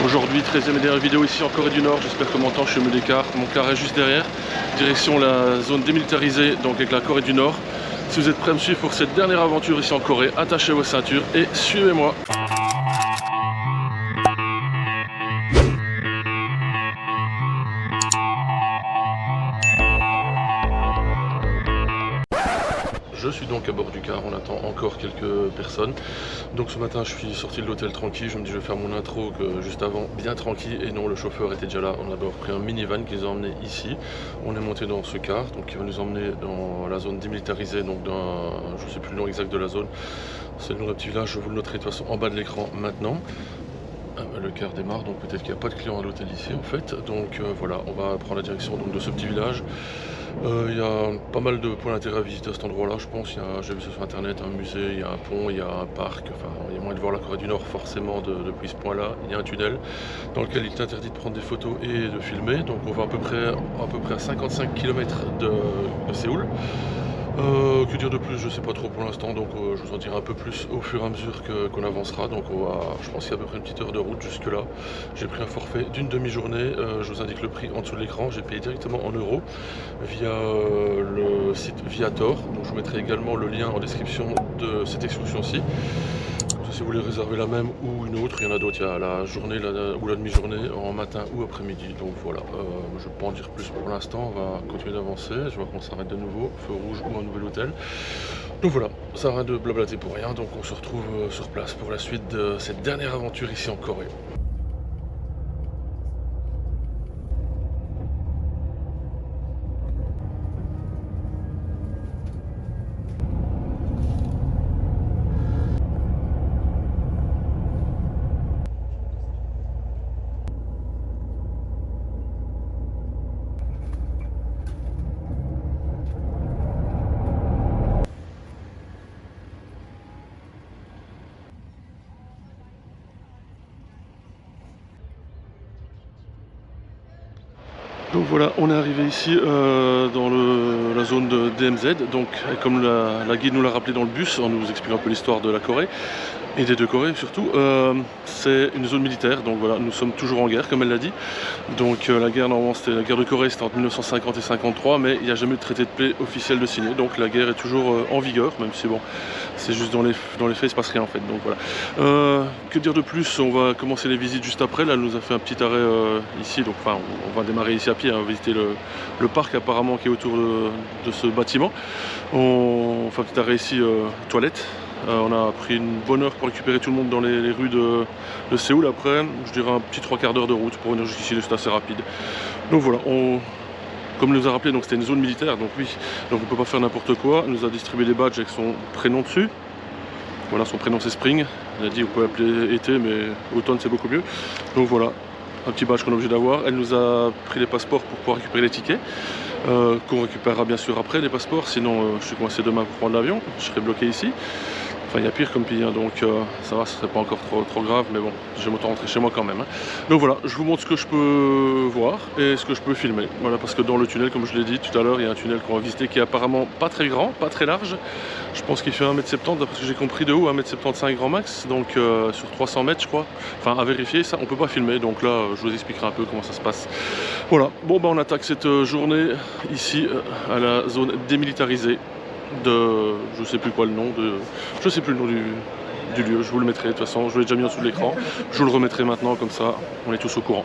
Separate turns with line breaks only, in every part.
Aujourd'hui, 13e et dernière vidéo ici en Corée du Nord. J'espère que m'entend, je me décarte. Mon car est juste derrière. Direction la zone démilitarisée, donc avec la Corée du Nord. Si vous êtes prêts à me suivre pour cette dernière aventure ici en Corée, attachez vos ceintures et suivez-moi. Je suis donc à bord du car, on attend encore quelques personnes. Donc ce matin je suis sorti de l'hôtel tranquille, je me dis je vais faire mon intro que juste avant, bien tranquille, et non, le chauffeur était déjà là. On a d'abord pris un minivan qui nous a emmené ici. On est monté dans ce car, donc qui va nous emmener dans la zone démilitarisée, donc dans, je sais plus le nom exact de la zone. C'est le nom d'un petit village, je vous le noterai de toute façon en bas de l'écran maintenant. Le car démarre, donc peut-être qu'il n'y a pas de clients à l'hôtel ici en fait. Donc voilà, on va prendre la direction donc, de ce petit village. Il y a pas mal de points d'intérêt à visiter à cet endroit là, je pense. J'ai vu ça sur internet, un musée, il y a un pont, il y a un parc, enfin il y a moyen de voir la Corée du Nord forcément depuis ce point là. Il y a un tunnel dans lequel il est interdit de prendre des photos et de filmer. Donc on va à peu près à 55 km de Séoul. Que dire de plus, je sais pas trop pour l'instant, donc je vous en dirai un peu plus au fur et à mesure qu'on avancera. Donc je pense qu'il y a à peu près une petite heure de route jusque là. J'ai pris un forfait d'une demi-journée, je vous indique le prix en dessous de l'écran. J'ai payé directement en euros via le site Viator, donc je vous mettrai également le lien en description de cette excursion-ci. Si vous voulez réserver la même ou une autre, il y en a d'autres, il y a la journée ou la demi-journée en matin ou après-midi. Donc voilà, je ne vais pas en dire plus pour l'instant, on va continuer d'avancer. Je vois qu'on s'arrête de nouveau, feu rouge ou un nouvel hôtel. Donc voilà, ça arrête de blablater pour rien, donc on se retrouve sur place pour la suite de cette dernière aventure ici en Corée. Donc voilà, on est arrivé ici dans la zone de DMZ, donc comme la guide nous l'a rappelé dans le bus, en nous expliquant un peu l'histoire de la Corée, et des deux Corées surtout, c'est une zone militaire, donc voilà, nous sommes toujours en guerre comme elle l'a dit. Donc la guerre, normalement c'était la guerre de Corée, c'était entre 1950 et 53, mais il n'y a jamais eu de traité de paix officiel de signé, donc la guerre est toujours en vigueur, même si bon, c'est juste dans les faits il se passe rien en fait, donc voilà. Que dire de plus, on va commencer les visites juste après, là elle nous a fait un petit arrêt ici, donc enfin on va démarrer ici à pied, hein, visiter le parc apparemment qui est autour de ce bâtiment. On fait un petit arrêt ici, toilette. On a pris une bonne heure pour récupérer tout le monde dans les rues de Séoul. Après, je dirais un petit 3/4 d'heure de route pour venir jusqu'ici, c'est assez rapide. Donc voilà, comme il nous a rappelé, c'était une zone militaire, donc oui, donc on ne peut pas faire n'importe quoi. Il nous a distribué des badges avec son prénom dessus. Voilà, son prénom c'est Spring. Il a dit vous pouvez appeler été, mais automne c'est beaucoup mieux. Donc voilà, un petit badge qu'on est obligé d'avoir. Elle nous a pris les passeports pour pouvoir récupérer les tickets. Qu'on récupérera bien sûr après les passeports, sinon je suis coincé demain pour prendre l'avion, je serai bloqué ici. Enfin il y a pire comme pays, hein, donc ça va, ce serait pas encore trop grave, mais bon, j'aime autant rentrer chez moi quand même. Hein. Donc voilà, je vous montre ce que je peux voir et ce que je peux filmer. Voilà, parce que dans le tunnel, comme je l'ai dit tout à l'heure, il y a un tunnel qu'on va visiter qui est apparemment pas très grand, pas très large. Je pense qu'il fait 1m70, d'après ce que j'ai compris de haut, 1m75 grand max, donc sur 300 mètres je crois. Enfin à vérifier, ça on peut pas filmer, donc là je vous expliquerai un peu comment ça se passe. Voilà, bon bah on attaque cette journée ici à la zone démilitarisée de, je sais plus quoi le nom, je sais plus le nom du lieu, je vous le mettrai de toute façon, je l'ai déjà mis en dessous de l'écran, je vous le remettrai maintenant comme ça on est tous au courant.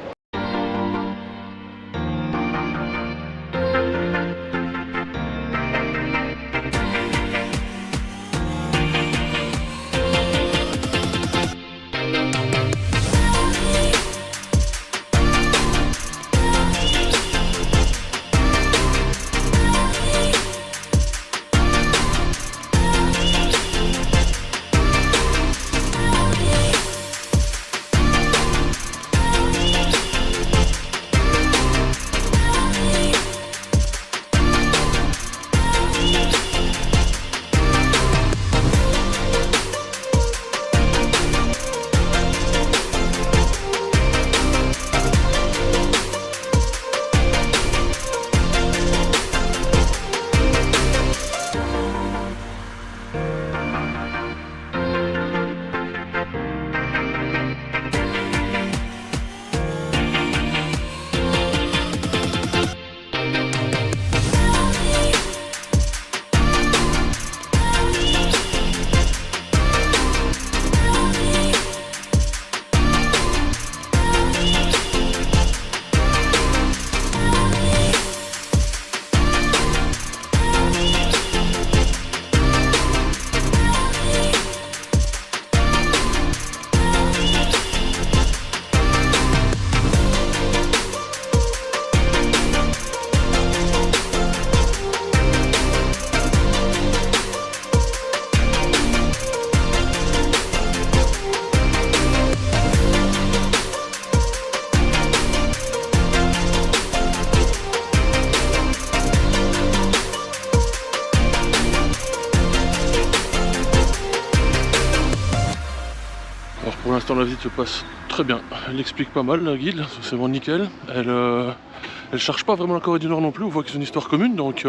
la visite se passe très bien. Elle explique pas mal, la guide, c'est vraiment nickel. Elle charge pas vraiment la Corée du Nord non plus, on voit qu'ils ont une histoire commune, donc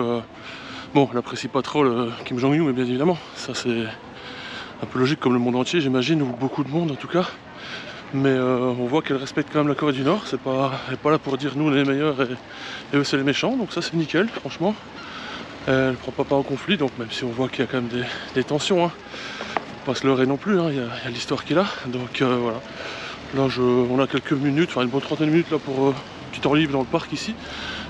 bon, elle apprécie pas trop le Kim Jong-un, mais bien évidemment, ça c'est un peu logique comme le monde entier, j'imagine, ou beaucoup de monde en tout cas. Mais on voit qu'elle respecte quand même la Corée du Nord, elle n'est pas là pour dire nous on est les meilleurs et eux c'est les méchants, donc ça c'est nickel, franchement. Elle prend pas part au conflit, donc même si on voit qu'il y a quand même des tensions, hein, faut pas se leurrer non plus, hein, il y a l'histoire qui est là, donc voilà. Là on a quelques minutes, enfin une bonne trentaine de minutes là pour un petit temps libre dans le parc ici.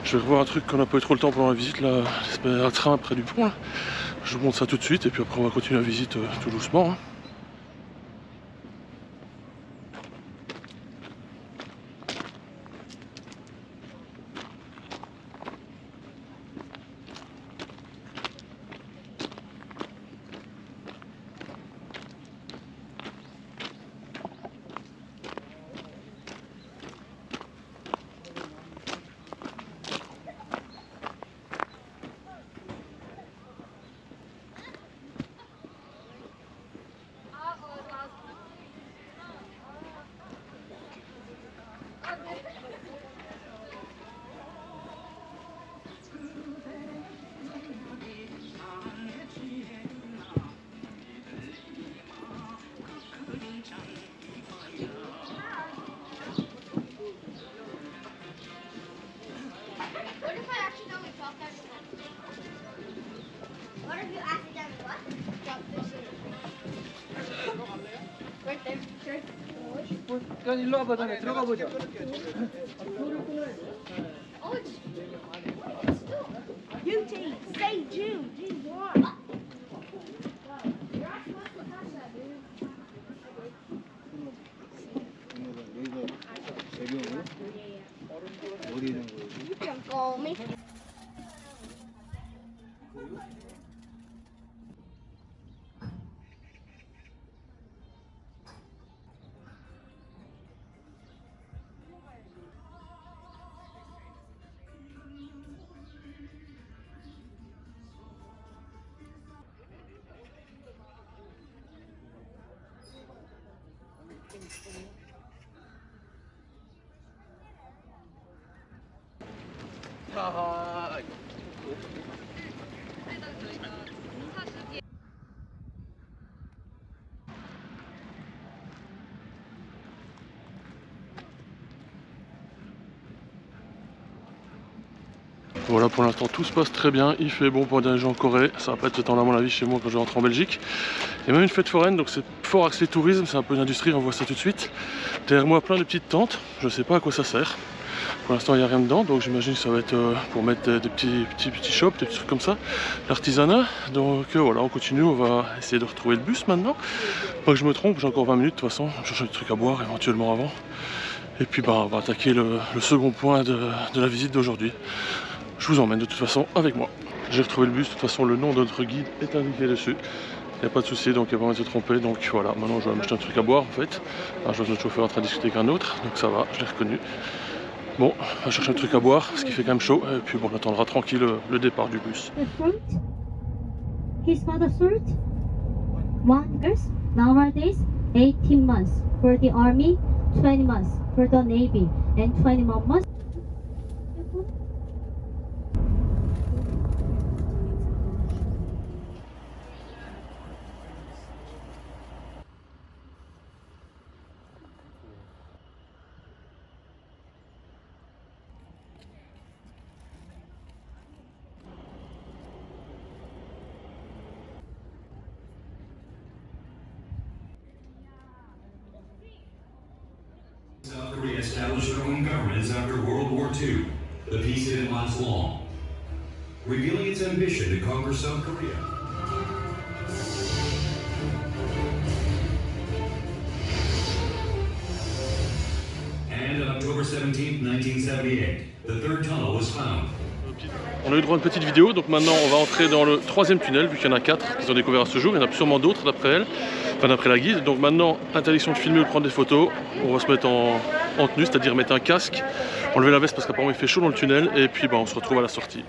Je vais revoir un truc qu'on n'a pas eu trop le temps pendant la visite, là, un train près du pont là. Je vous montre ça tout de suite et puis après on va continuer la visite tout doucement, hein.
What if I accidentally dropped that? What if you accidentally what? Dropped this in? Right there. Sure.
그냥 일로 와봐, 전에 들어가 보자.
Oh, it's Eugene. Say June. June one. You're not supposed to touch that, dude.
여기서 배경으로 어디 있는 거예요?
You can call me.
하하.
Voilà, pour l'instant tout se passe très bien, il fait bon pour déneiger en Corée, ça va pas être ce temps là à mon avis chez moi quand je rentre en Belgique. Il y a même une fête foraine, donc c'est fort axé tourisme, c'est un peu une industrie, on voit ça tout de suite. Derrière moi plein de petites tentes, je sais pas à quoi ça sert. Pour l'instant il n'y a rien dedans, donc j'imagine que ça va être pour mettre des petits shops, des petits trucs comme ça, l'artisanat. Donc voilà, on continue, on va essayer de retrouver le bus maintenant. Pas que je me trompe, j'ai encore 20 minutes de toute façon, je cherche des trucs à boire éventuellement avant. Et puis bah, on va attaquer le second point de la visite d'aujourd'hui. Je vous emmène de toute façon avec moi. J'ai retrouvé le bus, de toute façon le nom de notre guide est indiqué dessus. Il n'y a pas de souci, donc il n'y a pas moyen de se tromper. Donc voilà, maintenant je vais m'acheter un truc à boire en fait. Alors, je vois notre chauffeur en train de discuter avec un autre, donc ça va, je l'ai reconnu. Bon, on va chercher un truc à boire parce qu'il fait quand même chaud. Et puis bon, on attendra tranquille le départ du bus.
The fruit, his mother's fruit, 1 year, nowadays 18 months for the army, 20 months for the navy, and 21 months.
South Korea established their own governments after World War II. The peace didn't last long, revealing its ambition to conquer South Korea. And on October 17, 1978, the third tunnel was found.
On a eu droit à une petite vidéo, donc maintenant on va entrer dans le troisième tunnel, vu qu'il y en a 4 qu'ils ont découvert à ce jour, il y en a sûrement d'autres d'après elle, enfin d'après la guide. Donc maintenant, interdiction de filmer ou de prendre des photos, on va se mettre en tenue, c'est-à-dire mettre un casque, enlever la veste parce qu'apparemment il fait chaud dans le tunnel, et puis bah, on se retrouve à la sortie.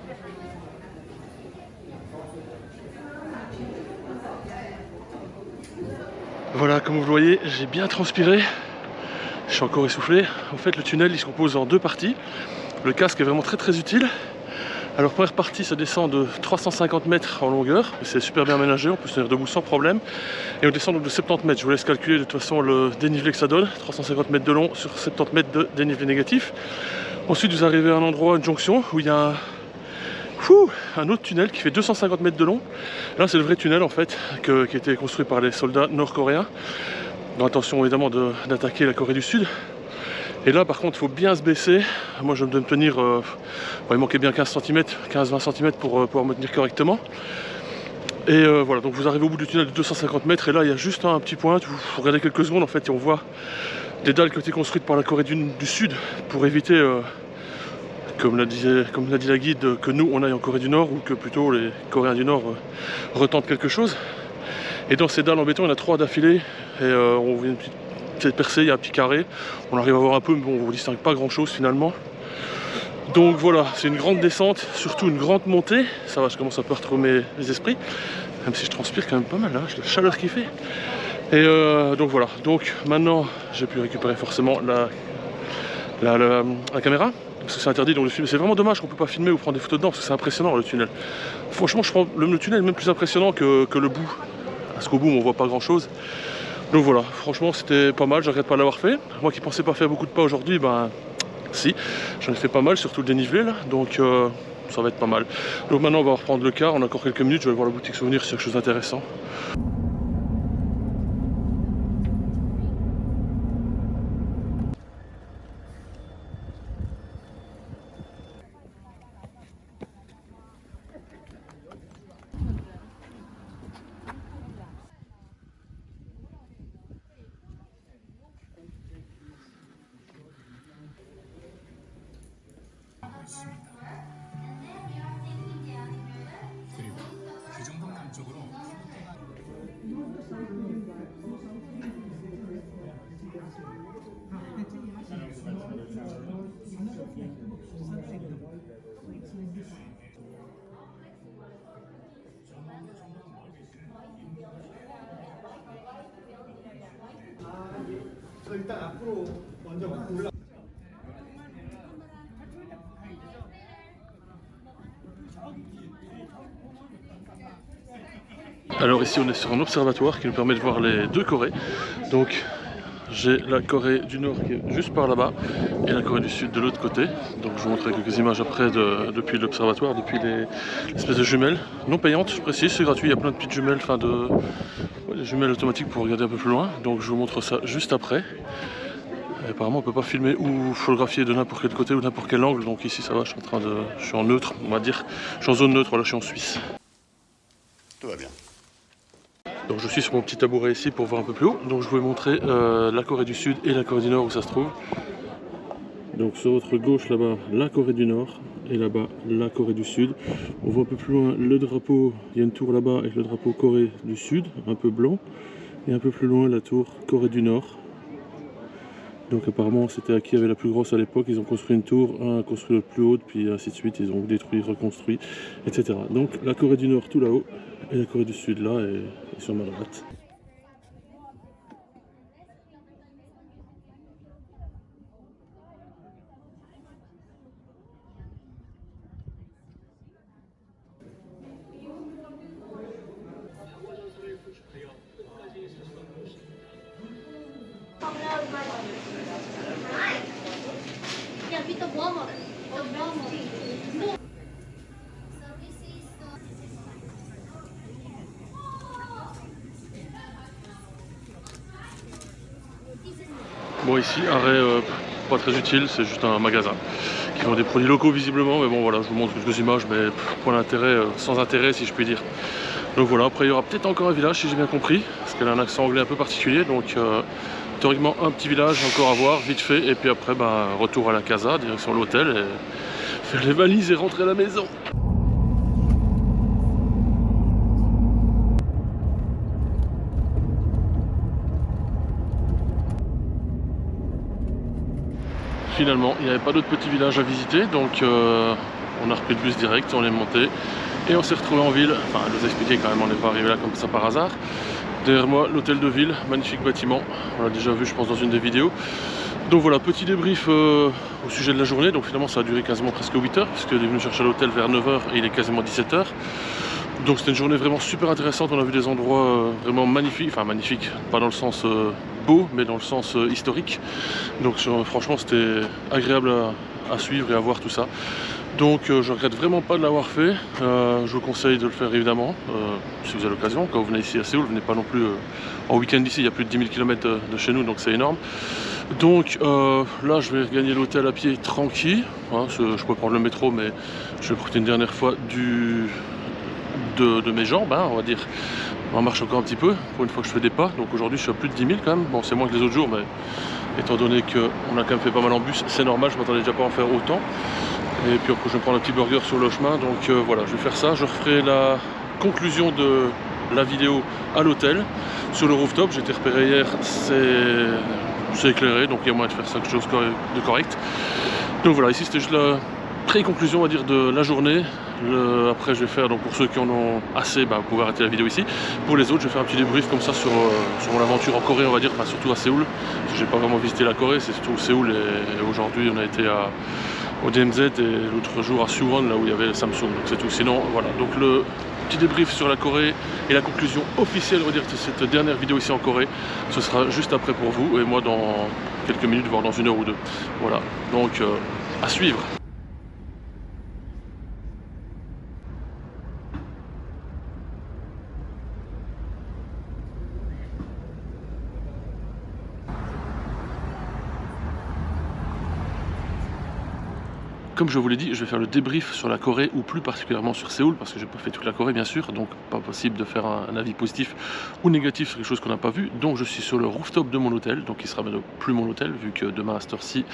Voilà, comme vous le voyez, j'ai bien transpiré. Je suis encore essoufflé. En fait, le tunnel il se compose en deux parties. Le casque est vraiment très utile. Alors première partie, ça descend de 350 mètres en longueur, c'est super bien aménagé, on peut se tenir debout sans problème. Et on descend donc de 70 mètres, je vous laisse calculer de toute façon le dénivelé que ça donne, 350 mètres de long sur 70 mètres de dénivelé négatif. Ensuite vous arrivez à un endroit, une jonction, où il y a un autre tunnel qui fait 250 mètres de long. Là c'est le vrai tunnel en fait, qui a été construit par les soldats nord-coréens, dans l'intention évidemment d'attaquer la Corée du Sud. Et là par contre il faut bien se baisser, moi je vais me tenir, il manquait bien 15-20 cm pour pouvoir me tenir correctement. Et voilà, donc vous arrivez au bout du tunnel de 250 mètres et là il y a juste un petit point, vous regardez quelques secondes en fait et on voit des dalles qui ont été construites par la Corée du Sud pour éviter, comme l'a dit la guide, que nous on aille en Corée du Nord ou que plutôt les Coréens du Nord retentent quelque chose. Et dans ces dalles en béton il y en a 3 d'affilée et on voit une petite percée, il y a un petit carré, on arrive à voir un peu mais bon, on ne distingue pas grand chose finalement. Donc voilà, c'est une grande descente, surtout une grande montée, ça va, je commence un peu à retrouver mes esprits, même si je transpire quand même pas mal, hein, j'ai la chaleur qu'il fait. Et donc voilà, donc maintenant j'ai pu récupérer forcément la caméra, parce que c'est interdit donc de filmer. C'est vraiment dommage qu'on ne peut pas filmer ou prendre des photos dedans, parce que c'est impressionnant le tunnel. Franchement je prends le tunnel est même plus impressionnant que le bout, parce qu'au bout on voit pas grand chose. Donc voilà, franchement c'était pas mal, je regrette pas l'avoir fait. Moi qui pensais pas faire beaucoup de pas aujourd'hui, ben si, j'en ai fait pas mal, surtout le dénivelé là, donc ça va être pas mal. Donc maintenant on va reprendre le car, on a encore quelques minutes, je vais aller voir la boutique souvenir si c'est quelque chose d'intéressant.
일단 앞으로 먼저 올라.
Alors ici on est sur un observatoire qui nous permet de voir les deux Corées. Donc j'ai la Corée du Nord qui est juste par là-bas et la Corée du Sud de l'autre côté. Donc je vous montrerai quelques images après depuis l'observatoire, depuis l'espèce de jumelles non payantes, je précise, c'est gratuit, il y a plein de petites jumelles, des jumelles automatiques pour regarder un peu plus loin. Donc je vous montre ça juste après. Et apparemment on peut pas filmer ou photographier de n'importe quel côté ou n'importe quel angle, donc ici ça va, je suis en neutre, on va dire, je suis en zone neutre, voilà, je suis en Suisse.
Tout va bien.
Donc je suis sur mon petit tabouret ici pour voir un peu plus haut. Donc je vous vais montrer la Corée du Sud et la Corée du Nord où ça se trouve. Donc sur votre gauche là-bas la Corée du Nord et là-bas la Corée du Sud. On voit un peu plus loin le drapeau, il y a une tour là-bas avec le drapeau Corée du Sud, un peu blanc. Et un peu plus loin la tour Corée du Nord. Donc apparemment c'était à qui avait la plus grosse à l'époque, ils ont construit une tour, un a construit l'autre plus haute, puis ainsi de suite, ils ont détruit, reconstruit, etc. Donc la Corée du Nord tout là-haut et la Corée du Sud là et sur ma droite. Bon ici, arrêt pas très utile, c'est juste un magasin qui vend des produits locaux visiblement, mais bon voilà, je vous montre quelques images, mais point d'intérêt, sans intérêt si je puis dire. Donc voilà, après il y aura peut-être encore un village si j'ai bien compris, parce qu'elle a un accent anglais un peu particulier, donc théoriquement un petit village encore à voir, vite fait, et puis après retour à la casa, direction l'hôtel, et faire les valises et rentrer à la maison. Finalement, il n'y avait pas d'autres petits villages à visiter, donc on a repris le bus direct, on est monté et on s'est retrouvé en ville. Enfin, elle nous a expliqué quand même, on n'est pas arrivé là comme ça par hasard. Derrière moi, l'hôtel de ville, magnifique bâtiment, on l'a déjà vu je pense dans une des vidéos. Donc voilà, petit débrief au sujet de la journée. Donc finalement ça a duré quasiment presque 8 heures, puisque on est venu chercher à l'hôtel vers 9 h et il est quasiment 17 h. Donc c'était une journée vraiment super intéressante, on a vu des endroits vraiment magnifiques, enfin magnifiques, pas dans le sens beau, mais dans le sens historique. Donc franchement c'était agréable à suivre et à voir tout ça. Donc je regrette vraiment pas de l'avoir fait, je vous conseille de le faire évidemment, si vous avez l'occasion. Quand vous venez ici à Séoul, vous venez pas non plus en week-end ici, il y a plus de 10 000 km de chez nous, donc c'est énorme. Donc là je vais regagner l'hôtel à pied tranquille, hein, je peux prendre le métro, mais je vais profiter une dernière fois de mes jambes, hein, on va dire. On marche encore un petit peu pour une fois que je fais des pas, donc aujourd'hui je suis à plus de 10 000 quand même. Bon, c'est moins que les autres jours, mais étant donné qu'on a quand même fait pas mal en bus, c'est normal, je m'attendais déjà pas à en faire autant. Et puis après je vais prendre un petit burger sur le chemin, donc voilà, je vais faire ça. Je referai la conclusion de la vidéo à l'hôtel sur le rooftop. J'ai été repéré hier, c'est éclairé, donc il y a moyen de faire ça, quelque chose de correct. Donc voilà, ici c'était juste la pré-conclusion, on va dire, de la journée. Après je vais faire, donc pour ceux qui en ont assez, vous pouvez arrêter la vidéo ici. Pour les autres, je vais faire un petit débrief comme ça sur mon aventure en Corée, on va dire, enfin surtout à Séoul, parce que j'ai pas vraiment visité la Corée, c'est surtout Séoul, et aujourd'hui on a été au DMZ et l'autre jour à Suwon, là où il y avait Samsung, donc c'est tout. Sinon voilà, donc le petit débrief sur la Corée et la conclusion officielle, on va dire, de cette dernière vidéo ici en Corée, ce sera juste après pour vous, et moi dans quelques minutes, voire dans 1 heure ou 2. Voilà, donc à suivre. Comme je vous l'ai dit, je vais faire le débrief sur la Corée, ou plus particulièrement sur Séoul, parce que j'ai pas fait toute la Corée bien sûr, donc pas possible de faire un avis positif ou négatif sur quelque chose qu'on n'a pas vu. Donc je suis sur le rooftop de mon hôtel, donc il sera maintenant plus mon hôtel, vu que demain à cette heure-ci,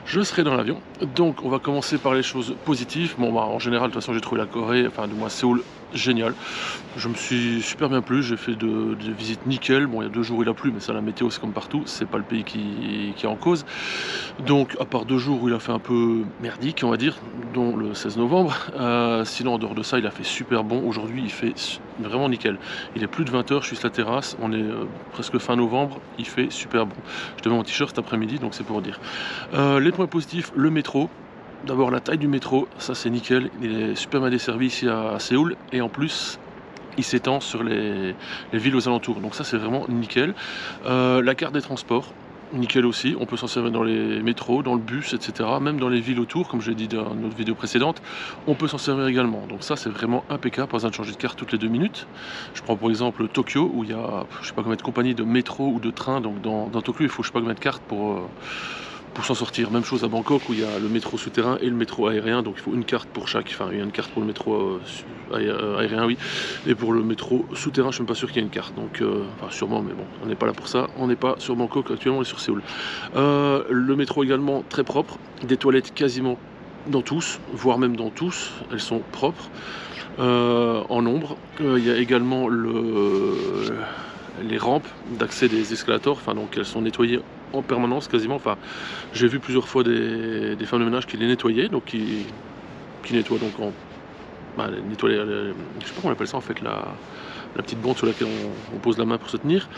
je serai dans l'avion. Donc on va commencer par les choses positives. Bon en général, de toute façon j'ai trouvé la Corée, enfin du moins Séoul, génial. Je me suis super bien plu, j'ai fait des visites nickel. Bon, il y a 2 jours il a plu, mais ça, la météo c'est comme partout, c'est pas le pays qui est en cause. Donc à part 2 jours où il a fait un peu merdique, on va dire, dont le 16 novembre, sinon en dehors de ça il a fait super bon. Aujourd'hui il fait vraiment nickel, il est plus de 20 h, je suis sur la terrasse, on est presque fin novembre, il fait super bon. Je te mets mon t-shirt cet après-midi, donc c'est pour dire. Les points positifs, le métro. D'abord la taille du métro, ça c'est nickel, il est super bien desservi ici à Séoul, et en plus il s'étend sur les villes aux alentours, donc ça c'est vraiment nickel. La carte des transports, nickel aussi, on peut s'en servir dans les métros, dans le bus, etc. Même dans les villes autour, comme je l'ai dit dans une autre vidéo précédente, on peut s'en servir également. Donc ça c'est vraiment impeccable, pas besoin de changer de carte toutes les 2 minutes. Je prends pour exemple Tokyo, où il y a je sais pas combien de compagnies de métro ou de train, donc dans Tokyo il faut je sais pas combien de cartes pour s'en sortir. Même chose à Bangkok, où il y a le métro souterrain et le métro aérien, donc il faut une carte pour chaque. Enfin il y a une carte pour le métro aérien, oui, et pour le métro souterrain je suis même pas sûr qu'il y ait une carte, donc enfin sûrement, mais bon on n'est pas là pour ça, on n'est pas sur Bangkok actuellement, on est sur Séoul. Le métro également très propre, des toilettes quasiment dans tous, voire même dans tous, elles sont propres, en nombre. Il y a également les rampes d'accès des escalators, enfin donc elles sont nettoyées en permanence quasiment. Enfin j'ai vu plusieurs fois des femmes de ménage qui les nettoyaient, donc qui nettoient donc nettoyer, je sais pas comment on appelle ça en fait, la petite bande sur laquelle on pose la main pour se tenir.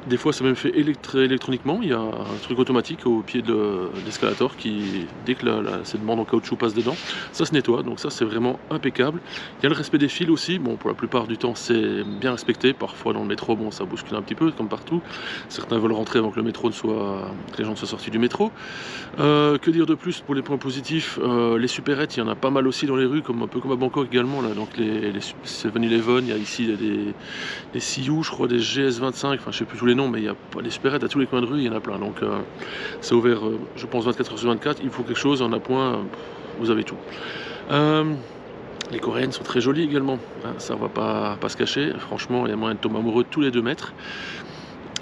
Des fois c'est même fait électroniquement, il y a un truc automatique au pied de l'escalator qui, dès que cette bande en caoutchouc passe dedans, ça se nettoie, donc ça c'est vraiment impeccable. Il y a le respect des fils aussi, bon pour la plupart du temps c'est bien respecté, parfois dans le métro bon ça bouscule un petit peu comme partout, certains veulent rentrer avant que le métro que les gens soient sortis du métro. Que dire de plus pour les points positifs? Les supérettes, il y en a pas mal aussi dans les rues, un peu comme à Bangkok également là, donc les 7-Eleven, il y a ici des CU, je crois, des GS25, enfin je sais plus tous les noms, mais il y a pas des supérettes à tous les coins de rue, il y en a plein, donc c'est ouvert je pense 24 h sur 24, il faut quelque chose, on a point, vous avez tout. Les coréennes sont très jolies également, hein, ça on va pas se cacher, franchement il y a moyen de tomber amoureux tous les 2 mètres.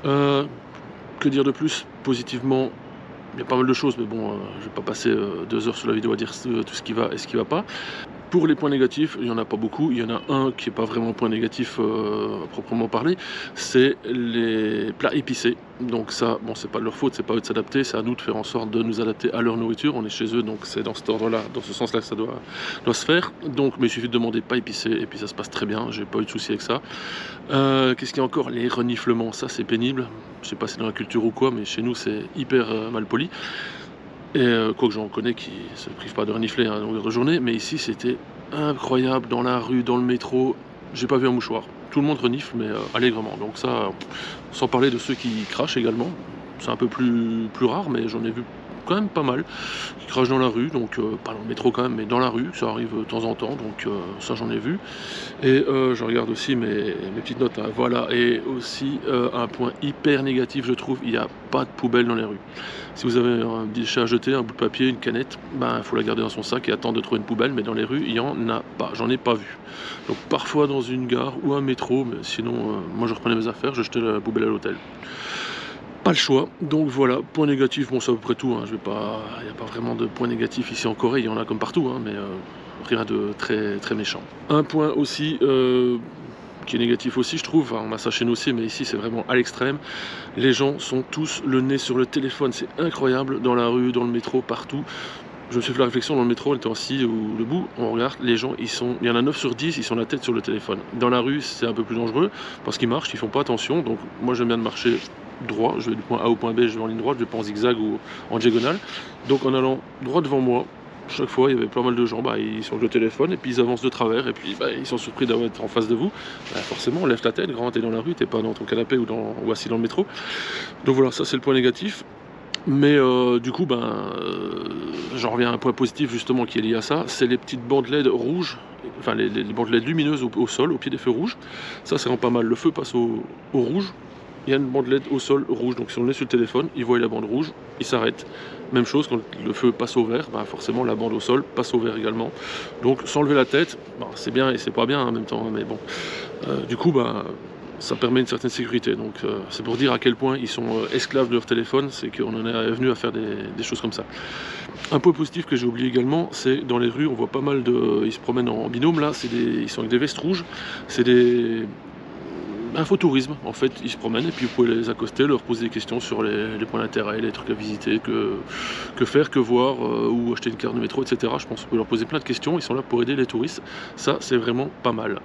Que dire de plus positivement? Il y a pas mal de choses, mais bon, je vais pas passer 2 heures sur la vidéo à dire tout ce qui va et ce qui va pas. Pour les points négatifs, il n'y en a pas beaucoup. Il y en a un qui n'est pas vraiment point négatif à proprement parler, c'est les plats épicés. Donc ça, bon, c'est pas de leur faute, c'est pas à eux de s'adapter, c'est à nous de faire en sorte de nous adapter à leur nourriture. On est chez eux, donc c'est dans cet ordre-là, dans ce sens-là que ça doit se faire. Donc, mais il suffit de demander pas épicé, et puis ça se passe très bien, j'ai pas eu de soucis avec ça. Qu'est-ce qu'il y a encore? Les reniflements, ça c'est pénible. Je sais pas si c'est dans la culture ou quoi, mais chez nous c'est hyper mal poli. Et quoique j'en connais qui se privent pas de renifler à longueur de journée, mais ici c'était incroyable, dans la rue, dans le métro, j'ai pas vu un mouchoir. Tout le monde renifle, mais allègrement. Donc ça, sans parler de ceux qui crachent également, c'est un peu plus rare, mais j'en ai vu quand même pas mal qui crachent dans la rue, donc pas dans le métro quand même, mais dans la rue, ça arrive de temps en temps, donc ça j'en ai vu. Et je regarde aussi mes petites notes, hein, voilà, et aussi un point hyper négatif je trouve, il n'y a pas de poubelle dans les rues. Si vous avez un déchet à jeter, un bout de papier, une canette, ben il faut la garder dans son sac et attendre de trouver une poubelle, mais dans les rues il n'y en a pas, j'en ai pas vu. Donc parfois dans une gare ou un métro, mais sinon moi je reprenais mes affaires, je jetais la poubelle à l'hôtel. Pas le choix, donc voilà, point négatif, bon c'est à peu près tout, hein. Il n'y a pas vraiment de point négatif ici en Corée, il y en a comme partout, hein, mais rien de très, très méchant. Un point aussi qui est négatif aussi je trouve, enfin, on a ça chez nous aussi, mais ici c'est vraiment à l'extrême, les gens sont tous le nez sur le téléphone, c'est incroyable, dans la rue, dans le métro, partout. Je me suis fait la réflexion dans le métro, en étant assis ou debout, on regarde, les gens, il y en a 9 sur 10, ils sont la tête sur le téléphone. Dans la rue, c'est un peu plus dangereux, parce qu'ils marchent, ils font pas attention, donc moi j'aime bien de marcher droit, je vais du point A au point B, je vais en ligne droite, je vais pas en zigzag ou en diagonale. Donc en allant droit devant moi, chaque fois il y avait pas mal de gens, ils sont sur le téléphone, et puis ils avancent de travers, et puis ils sont surpris d'être en face de vous. Forcément, lève ta tête, grand, t'es dans la rue, t'es pas dans ton canapé ou assis dans le métro. Donc voilà, ça c'est le point négatif. Mais du coup, j'en reviens à un point positif justement qui est lié à ça, c'est les petites bandes LED rouges, enfin les bandes LED lumineuses au sol, au pied des feux rouges. Ça c'est vraiment pas mal, le feu passe au rouge, il y a une bande LED au sol rouge, donc si on est sur le téléphone, il voit la bande rouge, il s'arrête. Même chose, quand le feu passe au vert, forcément la bande au sol passe au vert également. Donc sans lever la tête, c'est bien et c'est pas bien en même temps, mais bon, du coup ça permet une certaine sécurité, donc c'est pour dire à quel point ils sont esclaves de leur téléphone, c'est qu'on en est venu à faire des choses comme ça. Un point positif que j'ai oublié également, c'est dans les rues, on voit pas mal ils se promènent en binôme, là, ils sont avec des vestes rouges, c'est des infotourisme, en fait, ils se promènent et puis vous pouvez les accoster, leur poser des questions sur les points d'intérêt, les trucs à visiter, que faire, que voir, ou acheter une carte de métro, etc. Je pense que vous pouvez leur poser plein de questions, ils sont là pour aider les touristes, ça c'est vraiment pas mal.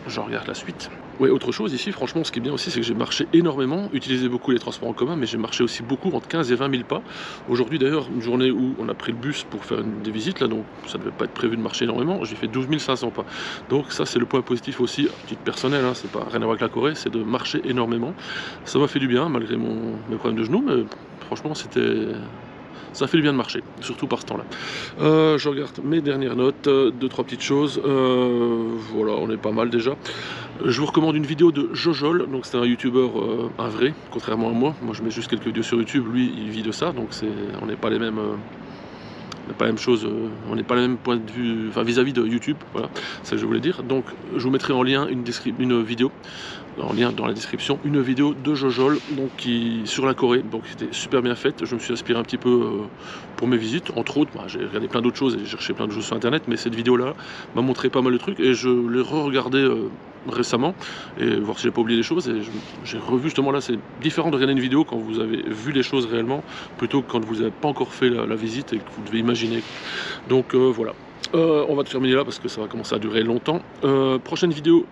Je regarde la suite. Ouais, autre chose ici, franchement, ce qui est bien aussi, c'est que j'ai marché énormément, utilisé beaucoup les transports en commun, mais j'ai marché aussi beaucoup, entre 15 et 20 000 pas. Aujourd'hui d'ailleurs, une journée où on a pris le bus pour faire des visites, là, donc ça ne devait pas être prévu de marcher énormément, j'ai fait 12 500 pas. Donc ça, c'est le point positif aussi, à titre personnel, hein, c'est pas rien à voir avec la Corée, c'est de marcher énormément. Ça m'a fait du bien, malgré mes problèmes de genoux, mais franchement, ça fait du bien de marcher, surtout par ce temps-là. Je regarde mes dernières notes, 2-3 petites choses. Voilà, on est pas mal déjà. Je vous recommande une vidéo de Jojol, donc c'est un youtubeur, un vrai, contrairement à moi. Moi je mets juste quelques vidéos sur YouTube, lui il vit de ça, donc on n'est pas les mêmes. On n'a pas la même chose, on n'est pas le même point de vue, enfin vis-à-vis de YouTube, voilà, c'est ce que je voulais dire. Donc je vous mettrai en lien une vidéo, en lien dans la description, une vidéo de Jojol, donc sur la Corée, donc c'était super bien faite. Je me suis inspiré un petit peu pour mes visites, entre autres, j'ai regardé plein d'autres choses et j'ai cherché plein de choses sur internet, mais cette vidéo-là m'a montré pas mal de trucs et je l'ai re-regardé récemment et voir si j'ai pas oublié des choses, et j'ai revu justement là, c'est différent de regarder une vidéo quand vous avez vu les choses réellement plutôt que quand vous n'avez pas encore fait la visite et que vous devez imaginer. Donc voilà, on va terminer là parce que ça va commencer à durer longtemps. Prochaine vidéo,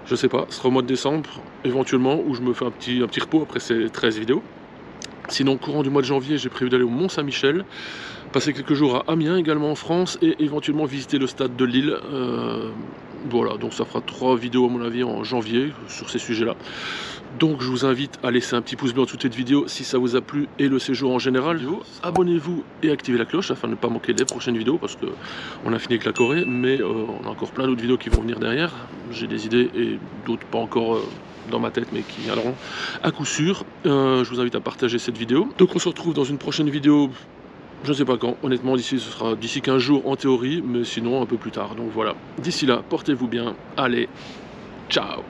je sais pas, ce sera au mois de décembre éventuellement, où je me fais un petit repos après ces 13 vidéos. Sinon, courant du mois de janvier, j'ai prévu d'aller au Mont-Saint-Michel, passer quelques jours à Amiens également en France, et éventuellement visiter le stade de Lille. Voilà, donc ça fera 3 vidéos à mon avis en janvier sur ces sujets-là. Donc je vous invite à laisser un petit pouce bleu en dessous de cette vidéo si ça vous a plu et le séjour en général. Abonnez-vous et activez la cloche afin de ne pas manquer les prochaines vidéos, parce qu'on a fini avec la Corée, mais on a encore plein d'autres vidéos qui vont venir derrière. J'ai des idées et d'autres pas encore dans ma tête, mais qui viendront à coup sûr. Je vous invite à partager cette vidéo. Donc on se retrouve dans une prochaine vidéo, je ne sais pas quand, honnêtement, ce sera d'ici 15 jours en théorie, mais sinon un peu plus tard. Donc voilà, d'ici là, portez-vous bien, allez, ciao.